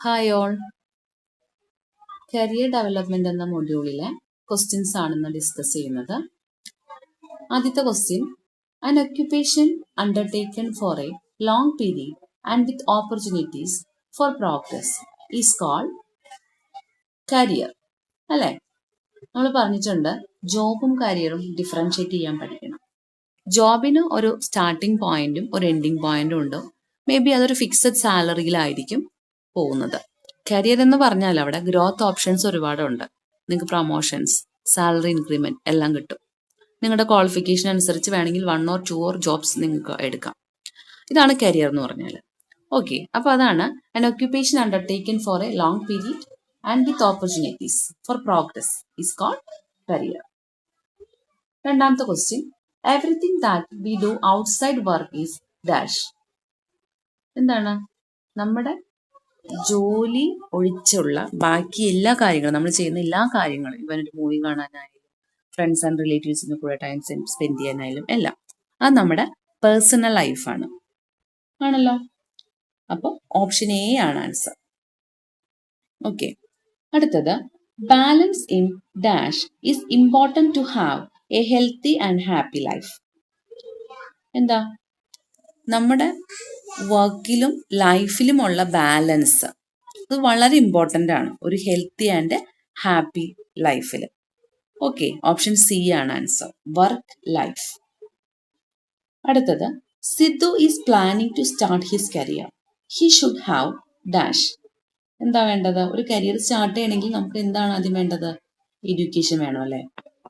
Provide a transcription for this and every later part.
Hi all. Career development എന്ന മൊഡ്യൂളിലെ questions ആണെന്ന് discuss ചെയ്യുന്നത്. ആദ്യത്തെ question, an occupation undertaken for a long period and with opportunities for progress is called career. അല്ലേ? നമ്മൾ പറഞ്ഞിട്ടുണ്ട് ജോബും കരിയറും differentiate ചെയ്യാൻ പഠിക്കണം. ജോബിന് ഒരു സ്റ്റാർട്ടിംഗ് പോയിന്റും ഒരു എൻഡിങ് പോയിന്റും ഉണ്ട്. മേ ബി അതൊരു ഫിക്സഡ് സാലറിയിലായിരിക്കും പോകുന്നത്. കരിയർ എന്ന് പറഞ്ഞാൽ അവിടെ ഗ്രോത്ത് ഓപ്ഷൻസ് ഒരുപാടുണ്ട്. നിങ്ങൾക്ക് പ്രൊമോഷൻസ്, സാലറി ഇൻക്രിമെന്റ് എല്ലാം കിട്ടും. നിങ്ങളുടെ ക്വാളിഫിക്കേഷൻ അനുസരിച്ച് വേണമെങ്കിൽ 1 or 2 ജോബ്സ് നിങ്ങൾക്ക് എടുക്കാം. ഇതാണ് കരിയർ എന്ന് പറഞ്ഞാൽ. ഓക്കെ, അപ്പോൾ അതാണ് an occupation undertaken for a long period and with opportunities for progress is called career. രണ്ടാമത്തെ question, everything that we do outside work is dash. എന്താണ്? നമ്മുടെ ജോലി ഒഴിച്ചുള്ള ബാക്കി എല്ലാ കാര്യങ്ങളും, നമ്മൾ ചെയ്യുന്ന എല്ലാ കാര്യങ്ങളും, ഇവനൊരു മൂവി കാണാനായാലും ഫ്രണ്ട്സ് ആൻഡ് റിലേറ്റീവ്സിന്റെ കൂടെ ടൈം സ്പെൻഡ് ചെയ്യാനായാലും എല്ലാം, അത് നമ്മുടെ പേഴ്സണൽ ലൈഫാണ്. ആണല്ലോ? അപ്പോൾ ഓപ്ഷൻ എ ആണ് ആൻസർ. ഓക്കെ, അടുത്തത്, balance in dash is important to have a healthy and happy life. എന്താ? നമ്മുടെ വർക്കിലും ലൈഫിലുമുള്ള ബാലൻസ് അത് വളരെ ഇമ്പോർട്ടൻ്റ് ആണ് ഒരു ഹെൽത്തി ആൻഡ് ഹാപ്പി ലൈഫിൽ. ഓക്കെ, ഓപ്ഷൻ സി ആണ് ആൻസർ, വർക്ക് ലൈഫ്. അടുത്തത്, Sidhu is planning to start his career. He should have dash. എന്താ വേണ്ടത്? ഒരു കരിയർ സ്റ്റാർട്ട് ചെയ്യണമെങ്കിൽ നമുക്ക് എന്താണ് ആദ്യം വേണ്ടത്? എഡ്യൂക്കേഷൻ വേണം, അല്ലേ?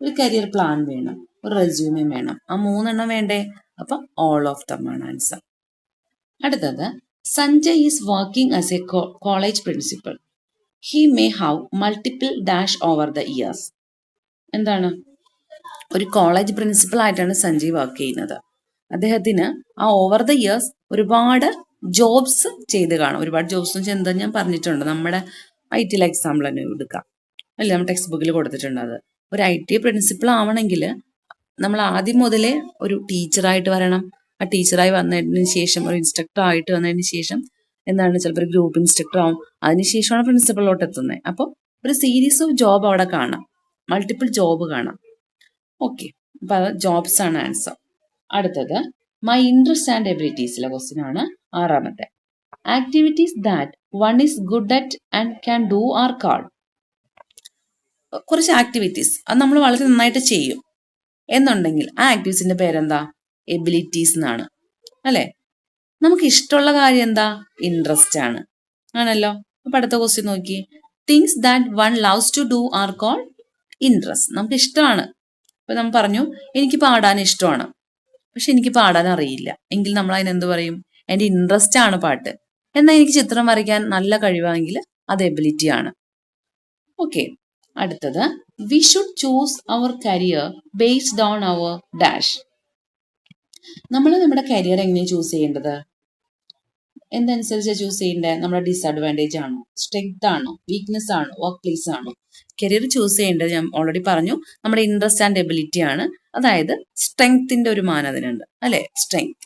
ഒരു കരിയർ പ്ലാൻ വേണം, ഒരു റെസ്യൂമേ വേണം. ആ 3 വേണ്ടേ? അപ്പം ഓൾ ഓഫ് ദം ആണ് ആൻസർ. അടുത്തത്, Sanjay is working as A college principal. He may have multiple dash over the years. എന്താണ്? ഒരു കോളേജ് പ്രിൻസിപ്പൽ ആയിട്ടാണ് സഞ്ജയ് വർക്ക് ചെയ്യുന്നത്. അദ്ദേഹത്തിന് ആ ഓവർ ദ ഇയേഴ്സ് ഒരുപാട് ജോബ്സ് ചെയ്ത് കാണും. ഒരുപാട് ജോബ്സ് എന്ന് വെച്ചാൽ എന്താ ഞാൻ പറഞ്ഞിട്ടുണ്ട്. നമ്മുടെ IT എക്സാമ്പിൾ തന്നെ എടുക്കാം, അല്ലേ? നമ്മുടെ ടെക്സ്റ്റ് ബുക്കിൽ കൊടുത്തിട്ടുണ്ട്. അത് ഒരു IT പ്രിൻസിപ്പൽ ആവണമെങ്കിൽ നമ്മൾ ആദ്യം മുതലേ ഒരു ടീച്ചറായിട്ട് വരണം. ആ ടീച്ചറായി വന്നതിന് ശേഷം ഒരു ഇൻസ്ട്രക്ടർ ആയിട്ട് വന്നതിന് ശേഷം എന്താണ്, ചിലപ്പോൾ ഒരു ഗ്രൂപ്പ് ഇൻസ്ട്രക്ടർ ആവും. അതിനുശേഷമാണ് പ്രിൻസിപ്പളിലോട്ട് എത്തുന്നത്. അപ്പോൾ ഒരു സീരീസ് ഓഫ് ജോബ് അവിടെ കാണാം, മൾട്ടിപ്പിൾ ജോബ് കാണാം. ഓക്കെ, അപ്പോൾ അത് ജോബ്സ് ആണ് ആൻസർ. അടുത്തത്, മൈ ഇൻട്രസ്റ്റ് ആൻഡ് എബിലിറ്റീസിലെ ക്വസ്റ്റ്യൻ ആണ്, 6ാമത്തെ. Activities that one is good at and can do are called. കുറച്ച് ആക്ടിവിറ്റീസ് അത് നമ്മൾ വളരെ നന്നായിട്ട് ചെയ്യും എന്നുണ്ടെങ്കിൽ ആ ആക്ടിവിറ്റീസിന്റെ പേരെന്താ? എബിലിറ്റീസ് എന്നാണ്, അല്ലേ? നമുക്ക് ഇഷ്ടമുള്ള കാര്യം എന്താ? ഇൻട്രസ്റ്റ് ആണ്, ആണല്ലോ? അപ്പൊ അടുത്ത ക്വസ്റ്റ്യൻ നോക്കി, things that one loves to do are called interest. നമുക്ക് ഇഷ്ടമാണ്. ഇപ്പൊ നമ്മൾ പറഞ്ഞു എനിക്ക് പാടാൻ ഇഷ്ടമാണ്, പക്ഷെ എനിക്ക് പാടാൻ അറിയില്ല എങ്കിൽ നമ്മൾ അതിനെന്ത് പറയും? എൻ്റെ ഇൻട്രസ്റ്റ് ആണ് പാട്ട്. എന്നാൽ എനിക്ക് ചിത്രം വരയ്ക്കാൻ നല്ല കഴിവാണെങ്കിൽ അത് എബിലിറ്റി ആണ്. ഓക്കെ, അടുത്തത്, we should choose our career based on our dash. നമ്മൾ നമ്മുടെ കരിയർ എങ്ങനെയാണ് ചൂസ് ചെയ്യേണ്ടത്? എന്തനുസരിച്ചാണ് ചൂസ് ചെയ്യേണ്ടത്? നമ്മുടെ ഡിസഡ്വാൻറ്റേജ് ആണോ, സ്ട്രെങ്ത് ആണോ, വീക്ക്നെസ് ആണോ, വർക്ക് പ്ലേസ് ആണോ? കരിയർ ചൂസ് ചെയ്യേണ്ടത് ഞാൻ ഓൾറെഡി പറഞ്ഞു, നമ്മുടെ ഇൻട്രസ്റ്റ് ആൻഡ് എബിലിറ്റി ആണ്. അതായത് സ്ട്രെങ്ത്തിന്റെ ഒരു മാനദണ്ഡമുണ്ട്, അല്ലെ? സ്ട്രെങ്ത്.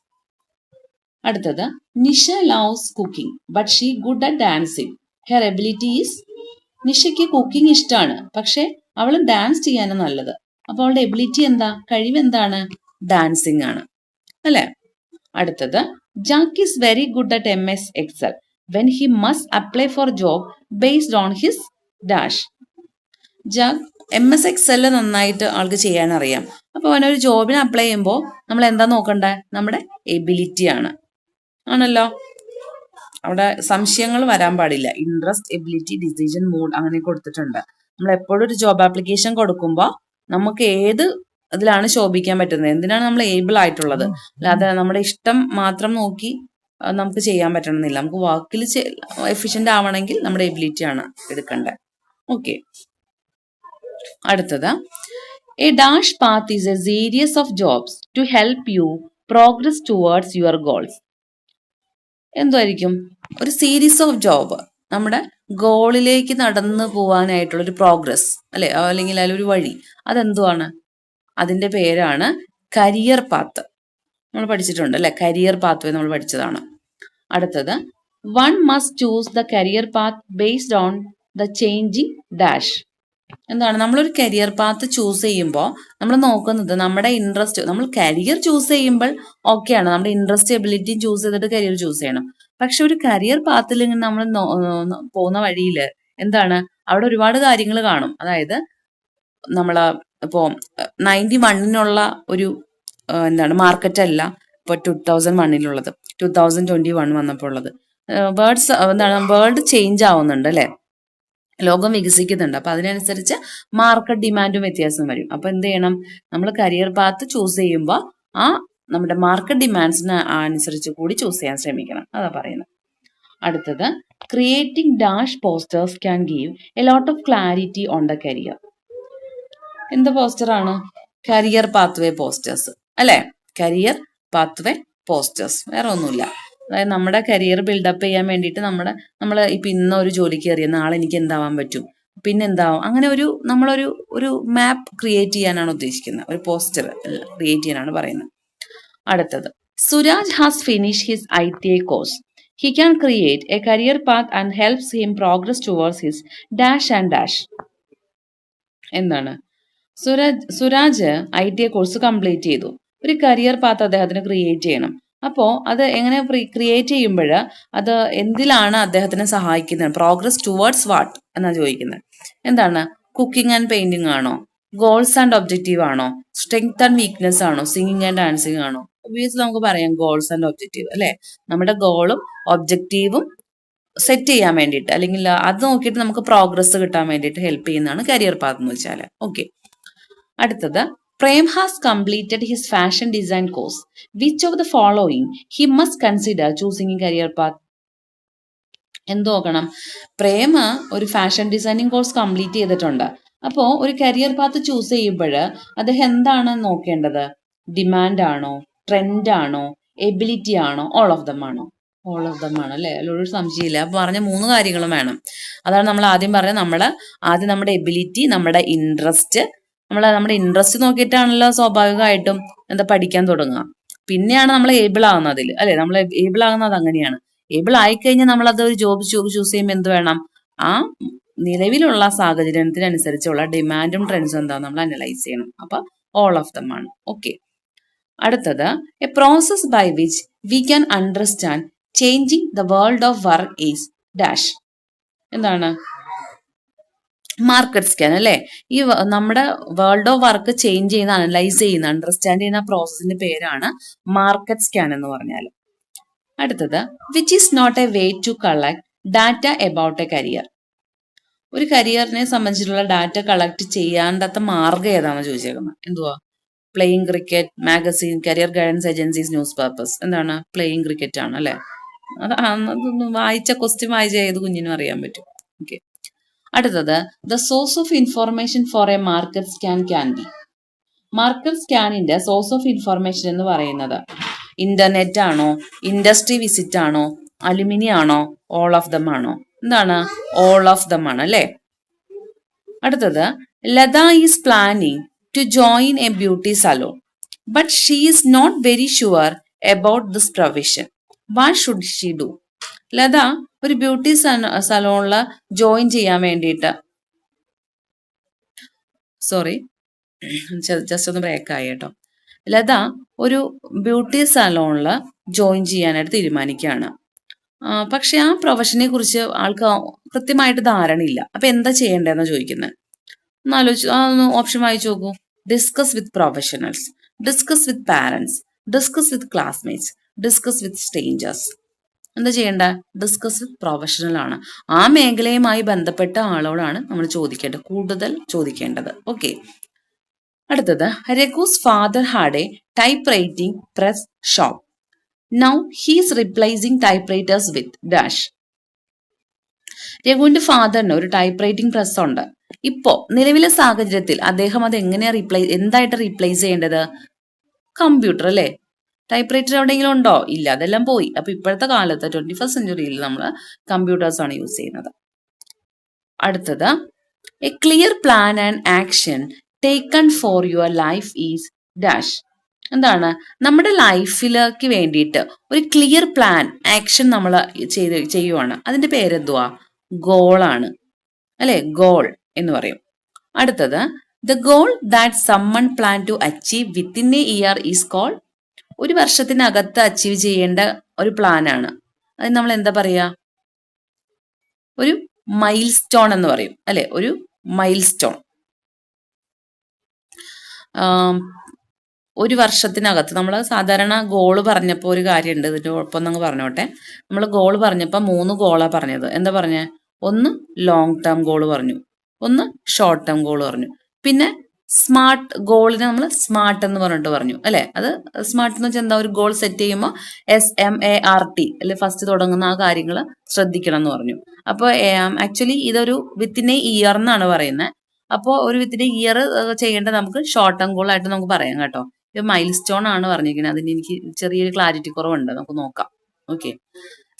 അടുത്തത്, Nisha loves cooking but she good at dancing. Her ability is. നിഷയ്ക്ക് കുക്കിംഗ് ഇഷ്ടമാണ്, പക്ഷെ അവൾ ഡാൻസ് ചെയ്യാനാണ് നല്ലത്. അപ്പൊ അവളുടെ എബിലിറ്റി എന്താ? കഴിവ് എന്താണ്? ഡാൻസിങ് ആണ്, അല്ലെ? അടുത്തത്, Jack is very good at MS Excel when he must apply for job based on his dash. Jack MS Excel നന്നായിട്ട് ആൾക്ക് ചെയ്യാൻ അറിയാം. അപ്പൊ അവനൊരു ജോബിന് അപ്ലൈ ചെയ്യുമ്പോൾ നമ്മൾ എന്താ നോക്കണ്ടേ? നമ്മുടെ എബിലിറ്റി ആണ്, ആണല്ലോ? അവിടെ സംശയങ്ങൾ വരാൻ പാടില്ല. ഇൻട്രസ്റ്റ്, എബിലിറ്റി, ഡിസിഷൻ, മൂഡ് അങ്ങനെ കൊടുത്തിട്ടുണ്ട്. നമ്മൾ എപ്പോഴും ഒരു ജോബ് ആപ്ലിക്കേഷൻ കൊടുക്കുമ്പോൾ നമുക്ക് ഏത് ഇതിലാണ് ശോഭിക്കാൻ പറ്റുന്നത്, എന്തിനാണ് നമ്മൾ ഏബിൾ ആയിട്ടുള്ളത്, അല്ലാതെ നമ്മുടെ ഇഷ്ടം മാത്രം നോക്കി നമുക്ക് ചെയ്യാൻ പറ്റണമെന്നില്ല. നമുക്ക് വർക്കിൽ എഫിഷ്യന്റ് ആവണമെങ്കിൽ നമ്മുടെ എബിലിറ്റി ആണ് എടുക്കേണ്ടത്. ഓക്കെ, അടുത്തത്, A dash path is A series of jobs to help you progress towards your goals. എന്തായിരിക്കും? ഒരു സീരീസ് ഓഫ് ജോബ് നമ്മുടെ ഗോളിലേക്ക് നടന്നു പോകാനായിട്ടുള്ള ഒരു പ്രോഗ്രസ്, അല്ലെ? അല്ലെങ്കിൽ അതിലൊരു വഴി. അതെന്തുവാണ്? അതിന്റെ പേരാണ് കരിയർ പാത്ത്. നമ്മൾ പഠിച്ചിട്ടുണ്ട്, അല്ലെ? കരിയർ പാത്ത് നമ്മൾ പഠിച്ചതാണ്. അടുത്തത്, one must choose the career path based on the changing dash. എന്താണ് നമ്മളൊരു കരിയർ പാത്ത് ചൂസ് ചെയ്യുമ്പോൾ നമ്മൾ നോക്കുന്നത് നമ്മുടെ ഇൻട്രസ്റ്റ്. നമ്മൾ കരിയർ ചൂസ് ചെയ്യുമ്പോൾ ഓക്കെയാണ്, നമ്മുടെ ഇൻട്രസ്റ്റ് എബിലിറ്റി ചൂസ് ചെയ്തിട്ട് കരിയർ ചൂസ് ചെയ്യണം. പക്ഷെ ഒരു കരിയർ പാത്തിൽ ഇങ്ങനെ നമ്മൾ പോകുന്ന വഴിയിൽ എന്താണ്, അവിടെ ഒരുപാട് കാര്യങ്ങൾ കാണും. അതായത് നമ്മളെ ഇപ്പോ 91 ഒരു എന്താണ് മാർക്കറ്റ് അല്ല ഇപ്പൊ 2001 2021 വന്നപ്പോൾ ഉള്ളത്. വേൾഡ് ചേഞ്ച് ആവുന്നുണ്ട് അല്ലെ, ലോകം വികസിക്കുന്നുണ്ട്. അപ്പൊ അതിനനുസരിച്ച് മാർക്കറ്റ് ഡിമാൻഡും വ്യത്യാസം വരും. അപ്പൊ എന്ത് ചെയ്യണം, നമ്മൾ കരിയർ പാത്ത് ചൂസ് ചെയ്യുമ്പോൾ ആ നമ്മുടെ മാർക്കറ്റ് ഡിമാൻഡ്സിന് അനുസരിച്ച് കൂടി ചൂസ് ചെയ്യാൻ ശ്രമിക്കണം. അതാ പറയുന്നത്. അടുത്തത്, creating dash posters can give a lot of clarity on the career. എന്ത് പോസ്റ്ററാണ്? കരിയർ പാത്വേ പോസ്റ്റേഴ്സ് അല്ലെ, കരിയർ പാത്വേ പോസ്റ്റേഴ്സ്, വേറെ ഒന്നുമില്ല. അതായത് നമ്മുടെ കരിയർ ബിൽഡപ്പ് ചെയ്യാൻ വേണ്ടിയിട്ട് നമ്മൾ ഇപ്പൊ ഇന്ന് ഒരു ജോലിക്ക് കയറിയ നാളെ എനിക്ക് എന്താവാൻ പറ്റും, പിന്നെ എന്താവും, അങ്ങനെ ഒരു മാപ്പ് ക്രിയേറ്റ് ചെയ്യാനാണ് ഉദ്ദേശിക്കുന്നത്. ഒരു പോസ്റ്റർ ക്രിയേറ്റ് ചെയ്യാനാണ് പറയുന്നത്. അടുത്തത്, Suraj has finish his ITA course. He can create A career path and helps him progress towards his dash and dash. എന്താണ്, സുരാജ് ITA കോഴ്സ് കംപ്ലീറ്റ് ചെയ്തു. ഒരു കരിയർ പാത്ത് അദ്ദേഹത്തിന് ക്രിയേറ്റ് ചെയ്യണം. അപ്പോൾ അത് എങ്ങനെ ക്രിയേറ്റ് ചെയ്യുമ്പോൾ അത് എന്തിലാണ് അദ്ദേഹത്തിനെ സഹായിക്കുന്നത്? പ്രോഗ്രസ് ടുവേർഡ്സ് വാട്ട് എന്നാണ് ചോദിക്കുന്നത്. എന്താണ്, കുക്കിംഗ് ആൻഡ് പെയിന്റിംഗ് ആണോ, ഗോൾസ് ആൻഡ് ഒബ്ജക്റ്റീവ് ആണോ, സ്ട്രെങ്ത് ആൻഡ് വീക്ക്നെസ് ആണോ, സിംഗിങ് ആൻഡ് ഡാൻസിങ് ആണോ? ഒബ്വിയസ്ലി നമുക്ക് പറയാം ഗോൾസ് ആൻഡ് ഒബ്ജക്റ്റീവ് അല്ലെ. നമ്മുടെ ഗോളും ഒബ്ജക്റ്റീവും സെറ്റ് ചെയ്യാൻ വേണ്ടിയിട്ട്, അല്ലെങ്കിൽ അത് നോക്കിയിട്ട് നമുക്ക് പ്രോഗ്രസ് കിട്ടാൻ വേണ്ടിയിട്ട് ഹെൽപ്പ് ചെയ്യുന്നതാണ് കരിയർ പാത്ത് എന്ന് വെച്ചാൽ. ഓക്കെ. അടുത്തത്, Prem has completed his fashion design course. Which of the following he must consider choosing in career path? എന്ത് നോക്കണം, പ്രേമ ഒരു ഫാഷൻ ഡിസൈനിങ് കോഴ്സ് കംപ്ലീറ്റ് ചെയ്തിട്ടുണ്ട്. അപ്പോൾ ഒരു കരിയർ പാത്ത് ചൂസ് ചെയ്യുമ്പോൾ അദ്ദേഹം എന്താണ് നോക്കേണ്ടത്? ഡിമാൻഡ് ആണോ, ട്രെൻഡ് ആണോ, എബിലിറ്റി ആണോ, ഓൾ ഓഫ് ദം ആണോ? ഓൾ ഓഫ് ദം ആണ് അല്ലെ, അതിലൊരു സംശയമില്ല. അപ്പൊ പറഞ്ഞ 3 കാര്യങ്ങളും വേണം. അതാണ് നമ്മൾ ആദ്യം പറഞ്ഞത്. ആദ്യം നമ്മുടെ എബിലിറ്റി, നമ്മുടെ ഇൻട്രസ്റ്റ്. നമ്മുടെ ഇൻട്രസ്റ്റ് നോക്കിയിട്ടാണല്ലോ സ്വാഭാവികമായിട്ടും പഠിക്കാൻ തുടങ്ങുക. പിന്നെയാണ് നമ്മൾ ഏബിൾ ആവുന്നത് അതിൽ അല്ലെ. നമ്മൾ ഏബിൾ ആകുന്നത് അങ്ങനെയാണ്. ഏബിൾ ആയിക്കഴിഞ്ഞാൽ നമ്മൾ അത് ഒരു ജോബ് ചൂസ് ചെയ്യുമ്പോൾ എന്ത് വേണം? ആ നിലവിലുള്ള സാഹചര്യത്തിനനുസരിച്ചുള്ള ഡിമാൻഡും ട്രെൻഡ്സും എന്താണെന്ന് നമ്മൾ അനലൈസ് ചെയ്യണം. അപ്പൊ ഓൾ ഓഫ് ദം ആണ്. ഓക്കെ. അടുത്തത്, a process by which we can understand changing the world of work is dash. എന്താണ്? മാർക്കറ്റ് സ്കാൻ അല്ലെ. ഈ നമ്മുടെ വേൾഡ് ഓഫ് വർക്ക് ചേഞ്ച് ചെയ്യുന്ന, അനലൈസ് ചെയ്യുന്ന, അണ്ടർസ്റ്റാൻഡ് ചെയ്യുന്ന പ്രോസസ്സിന്റെ പേരാണ് മാർക്കറ്റ് സ്കാൻ എന്ന് പറഞ്ഞാൽ. അടുത്തത്, which is not a way to collect data about a career. ഒരു കരിയറിനെ സംബന്ധിച്ചിട്ടുള്ള ഡാറ്റ കളക്ട് ചെയ്യാണ്ടാത്ത മാർഗം ഏതാണെന്ന് ചോദിച്ചേക്കുന്നത്. എന്തുവാ? Playing cricket, magazine, career guidance agencies, news papers. എന്താണ്? പ്ലേയിങ് ക്രിക്കറ്റ് ആണ് അല്ലെ. അതൊന്നും ക്വസ്റ്റ്യൻ വായിച്ച ഏത് കുഞ്ഞിനും അറിയാൻ പറ്റും. ഓക്കെ. അടുത്തത്, the source of information for a market scan can be. Market സ്കാനിന്റെ സോഴ്സ് ഓഫ് ഇൻഫോർമേഷൻ എന്ന് പറയുന്നത് ഇന്റർനെറ്റ് ആണോ, ഇൻഡസ്ട്രി വിസിറ്റ് ആണോ, അലുമിനി ആണോ, ഓൾ ഓഫ് ദം ആണോ? എന്താണ്? ഓൾ ഓഫ് ദം ആണ് അല്ലെ. അടുത്തത്, Latha is planning to join a beauty salon but she is not very sure about this provision. What should she do? Latha ഒരു ബ്യൂട്ടി സലോണിൽ ജോയിൻ ചെയ്യാൻ വേണ്ടിയിട്ട്, ജസ്റ്റ് ഒന്ന് ബ്രേക്കായി കേട്ടോ. ലത ഒരു ബ്യൂട്ടി സലോണിൽ ജോയിൻ ചെയ്യാനായിട്ട് തീരുമാനിക്കുകയാണ്. പക്ഷെ ആ പ്രൊഫഷനെ കുറിച്ച് ആൾക്ക് കൃത്യമായിട്ട് ധാരണയില്ല. അപ്പൊ എന്താ ചെയ്യേണ്ടതെന്ന് ചോദിക്കുന്നത്. ഒന്ന് ഓപ്ഷൻ വായിച്ചു നോക്കൂ. Discuss with professionals, discuss with parents, discuss with classmates, discuss with strangers. എന്താ ചെയ്യേണ്ട? ഡിസ്കസ് വിത്ത് പ്രൊഫഷണൽ ആണ്. ആ മേഖലയുമായി ബന്ധപ്പെട്ട ആളോടാണ് നമ്മൾ കൂടുതൽ ചോദിക്കേണ്ടത്. ഓക്കെ. അടുത്തത്, Raghu's father had a typewriting press shop. Now he's replacing typewriters with dash. രഘുവിന്റെ ഫാദറിന് ഒരു ടൈപ്പ് റൈറ്റിംഗ് പ്രസ് ഉണ്ട്. ഇപ്പോ നിലവിലെ സാഹചര്യത്തിൽ അദ്ദേഹം അത് എന്തായിട്ട് റീപ്ലേസ് ചെയ്യേണ്ടത്? കമ്പ്യൂട്ടർ അല്ലെ. ടൈപ്പ് റൈറ്റർ എവിടെയെങ്കിലും ഉണ്ടോ? ഇല്ല, അതെല്ലാം പോയി. അപ്പൊ ഇപ്പോഴത്തെ കാലത്ത് 21st സെഞ്ചുറിയിൽ നമ്മൾ കമ്പ്യൂട്ടേഴ്സ് ആണ് യൂസ് ചെയ്യുന്നത്. അടുത്തത്, A clear plan and action taken for your life is dash. എന്താണ് നമ്മുടെ ലൈഫിലേക്ക് വേണ്ടിയിട്ട് ഒരു ക്ലിയർ പ്ലാൻ ആക്ഷൻ നമ്മൾ ചെയ്യുവാണ്. അതിന്റെ പേരെന്തുവാ? ഗോളാണ് അല്ലെ? ഗോൾ എന്ന് പറയും. അടുത്തത് the goal that someone plan to achieve within a year is called. ഒരു വർഷത്തിനകത്ത് അച്ചീവ് ചെയ്യേണ്ട ഒരു പ്ലാനാണ്. അത് നമ്മൾ എന്താ പറയാ? ഒരു മൈൽ സ്റ്റോൺ എന്ന് പറയും അല്ലെ? ഒരു മൈൽ സ്റ്റോൺ. ഒരു വർഷത്തിനകത്ത് നമ്മൾ സാധാരണ ഗോള് പറഞ്ഞപ്പോൾ ഒരു കാര്യമുണ്ട്, ഇതിന്റെ ഒപ്പം അങ്ങ് പറഞ്ഞോട്ടെ. നമ്മൾ ഗോള് പറഞ്ഞപ്പോൾ 3 ഗോളാണ് പറഞ്ഞത്. എന്താ പറഞ്ഞേ? ഒന്ന് ലോങ് ടേം ഗോള് പറഞ്ഞു, ഒന്ന് ഷോർട്ട് ടേം ഗോള് പറഞ്ഞു, പിന്നെ സ്മാർട്ട് ഗോളിനെ നമ്മൾ സ്മാർട്ട് എന്ന് പറഞ്ഞിട്ട് പറഞ്ഞു അല്ലെ? അത് സ്മാർട്ട് എന്ന് വെച്ചാൽ എന്താ? ഒരു ഗോൾ സെറ്റ് ചെയ്യുമ്പോൾ SMART അല്ലെ ഫസ്റ്റ് തുടങ്ങുന്ന ആ കാര്യങ്ങൾ ശ്രദ്ധിക്കണം എന്ന് പറഞ്ഞു. അപ്പോൾ ആക്ച്വലി ഇതൊരു വിത്തിൻ എ ഇയർ എന്നാണ് പറയുന്നത്. അപ്പോൾ ഒരു വിത്തിൻ എ ഇയർ ചെയ്യേണ്ടത് നമുക്ക് ഷോർട്ട് ടേം ഗോൾ ആയിട്ട് നമുക്ക് പറയാം കേട്ടോ. ഇത് മൈൽ സ്റ്റോൺ ആണ് പറഞ്ഞിരിക്കുന്നത്. അതിന് എനിക്ക് ചെറിയൊരു ക്ലാരിറ്റി കുറവുണ്ട്, നമുക്ക് നോക്കാം. ഓക്കെ,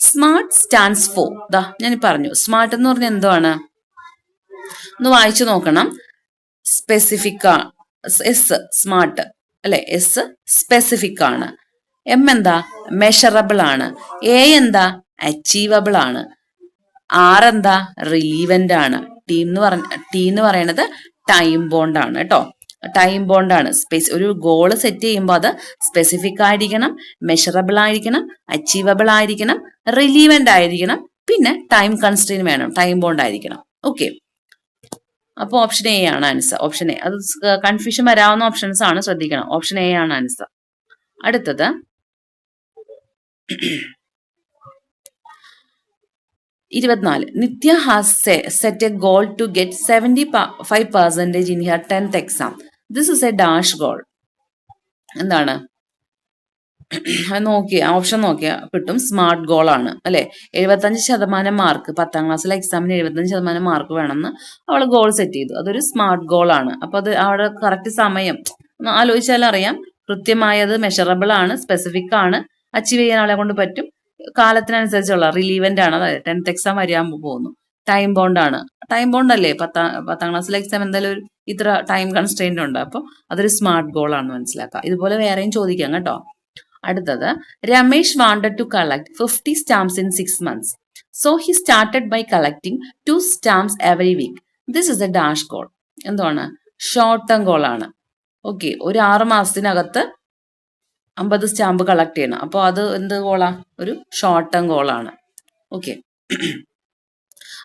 സ്മാർട്ട് സ്റ്റാൻഡ്സ് ഫോർ, ദാ ഞാൻ പറഞ്ഞു സ്മാർട്ട് എന്ന് പറഞ്ഞാൽ എന്താണ് ഒന്ന് വായിച്ചു നോക്കണം. സ്പെസിഫിക് എസ് സ്മാർട്ട് അല്ലെ? എസ് സ്പെസിഫിക് ആണ്. എം എന്താ? മെഷറബിൾ ആണ്. എ എന്താ? അച്ചീവബിൾ ആണ്. ആർ എന്താ? റിലീവന്റ് ആണ്. ടി എന്ന് പറയുന്നത് ടൈം ബോണ്ട് ആണ് കേട്ടോ. ടൈം ബോണ്ട് ആണ്. ഒരു ഗോള് സെറ്റ് ചെയ്യുമ്പോൾ അത് സ്പെസിഫിക് ആയിരിക്കണം, മെഷറബിൾ ആയിരിക്കണം, അച്ചീവബിൾ ആയിരിക്കണം, റിലീവന്റ് ആയിരിക്കണം, പിന്നെ ടൈം കൺസ്ട്രെയിൻ വേണം, ടൈം ബോണ്ട് ആയിരിക്കണം. ഓക്കെ, അപ്പോൾ ഓപ്ഷൻ എ ആണ് ആൻസർ. Option A. അത് കൺഫ്യൂഷൻ വരാവുന്ന ഓപ്ഷൻസ് ആണ്, ശ്രദ്ധിക്കണം. ഓപ്ഷൻ എ ആണ് ആൻസർ. അടുത്തത് 24. Nithya has set a goal to get 75% in her 10th exam. This is a dash goal. എന്താണ്? നോക്കിയ ഓപ്ഷൻ നോക്കിയാൽ കിട്ടും. സ്മാർട്ട് ഗോൾ ആണ് അല്ലെ? 75% മാർക്ക്, 10ാം ക്ലാസ്സിലെ എക്സാമിന് 75% മാർക്ക് വേണമെന്ന് അവൾ ഗോൾ സെറ്റ് ചെയ്തു. അതൊരു സ്മാർട്ട് ഗോൾ ആണ്. അപ്പൊ അത് അവിടെ കറക്റ്റ് സമയം ആലോചിച്ചാൽ അറിയാം. കൃത്യമായത് മെഷറബിൾ ആണ്, സ്പെസിഫിക് ആണ്, അച്ചീവ് ചെയ്യാൻ ആളെ കൊണ്ട് പറ്റും, കാലത്തിനനുസരിച്ചുള്ള റിലീവന്റ് ആണ്. അതായത് 10th എക്സാം വരാൻ പോകുന്നു. ടൈം ബോണ്ട് ആണ്. ടൈം ബോണ്ട് അല്ലേ? പത്താം ക്ലാസ്സിലെ എക്സാം എന്തായാലും ഒരു ഇത്ര ടൈം കൺസ്ട്രെയിന്റ് ഉണ്ട്. അപ്പൊ അതൊരു സ്മാർട്ട് ഗോൾ ആണെന്ന് മനസ്സിലാക്കാം. ഇതുപോലെ വേറെയും ചോദിക്കാം കേട്ടോ. അടുത്തത് Ramesh wanted to collect 50 stamps in 6 months. So he started by collecting 2 stamps every week. This is a dash goal. എന്താണ്? ഷോർട്ട് ടേം ഗോൾ ആണ്. ഓക്കെ, ഒരു 6 മാസത്തിനകത്ത് 50 സ്റ്റാമ്പ് കളക്ട് ചെയ്യണം. അപ്പോൾ അത് എന്ത് ഗോളാ? ഒരു ഷോർട്ട് ടേം ഗോളാണ്. ഓക്കെ,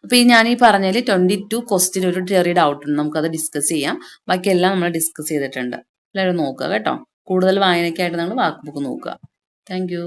അപ്പൊ ഞാൻ ഈ പറഞ്ഞതിൽ 22 ക്വസ്റ്റ്യൻ ഒരു ചെറിയ ഡൗട്ട് ഉണ്ട്, നമുക്കത് ഡിസ്കസ് ചെയ്യാം. ബാക്കിയെല്ലാം നമ്മൾ ഡിസ്കസ് ചെയ്തിട്ടുണ്ട്. എല്ലാവരും നോക്കുക കേട്ടോ. കൂടുതൽ വായനയ്ക്കായിട്ട് നിങ്ങൾ വാക്ക് ബുക്ക് നോക്കുക. Thank you.